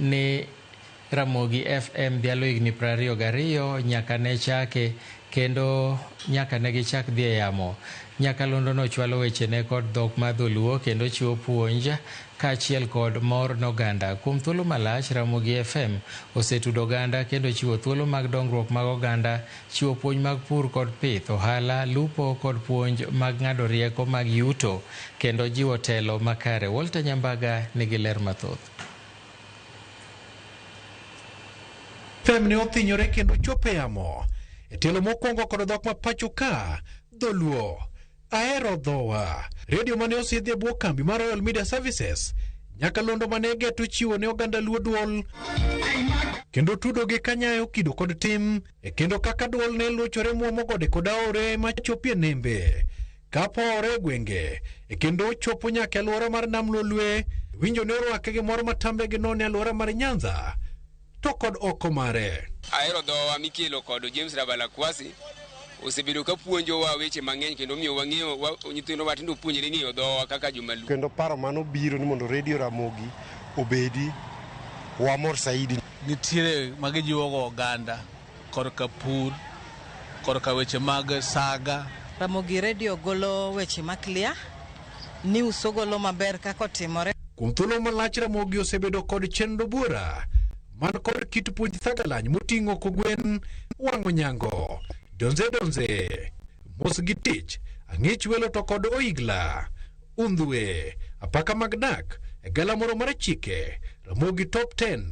ni Ramogi FM dhialo higni 22 nyaka ne chake, kendo nyaka ne gichak dhi e yamo. Nyakalondo no chwalo weche ne kod dhok mar dholuo kendo chiwo puonj kaachiel kod mor n'oganda. Kuom thuolo malach, Ramogi FM osetudo oganda kendo chiwo thuolo mag dongruok mag oganda, chiwo puonj mag pur kod pith, ohala, lupo kod puonj mag ng'ado rieko mag yuto, kendo jiwo telo makare. Walter Nyambaga nigi ler mathoth. FM ne othinyore kendo chope yamo e telo mokwongo kod dhok ma pacho ka dholuo. Ahero dhowa. Radio mane osidhi e bwo kambi mar Royal Media Services, Nyakalondo mane geto chiwo ne oganda luo duol kendo tudo gi kanyayo kido kod tim, kendo kaka duol ne luchore muomo gode kod aore machopie nembe kapore gwenge, kendo chopo nyaka alwora mar Nam Lolwe. Winjo ne orwake gi moro matambe gi none alwora mar Nyanza to kod oko mare. Ahero dhowa mikelo kod James Rabalakwasi osebedo ka puonjowa weche mang'eny kendo miyo wang'eyo nyithindo matindo puonjre ng'eyo dhowa kaka jomaluo. Kendo paro mano biro ni mondo Radio Ramogi obedi wamor saidi. Nitiere magijiwogo oganda korka pur, korka weche mag saga. Ramogi Radio golo weche maklia, news ogolo maber kaka otimore. Kuom thuolo malach, Ramogi osebedo kod chenro bura man kod kit puonj thagalany moting'o kogwen, wang'o nyango, donze, mos gi tich, ang'ich welo to kod oigla, undhwe, apaka mag dak, e galamoro mar chike, Ramogi Top 10,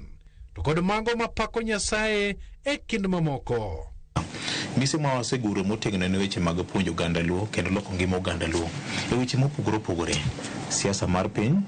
to kod mago mapako Nyasaye e kind mamoko. Mise ma waseguro motegno ne weche mag puonjo oganda luo kendo loko ngima oganda luo e weche mopogore opogore, siasa mar piny,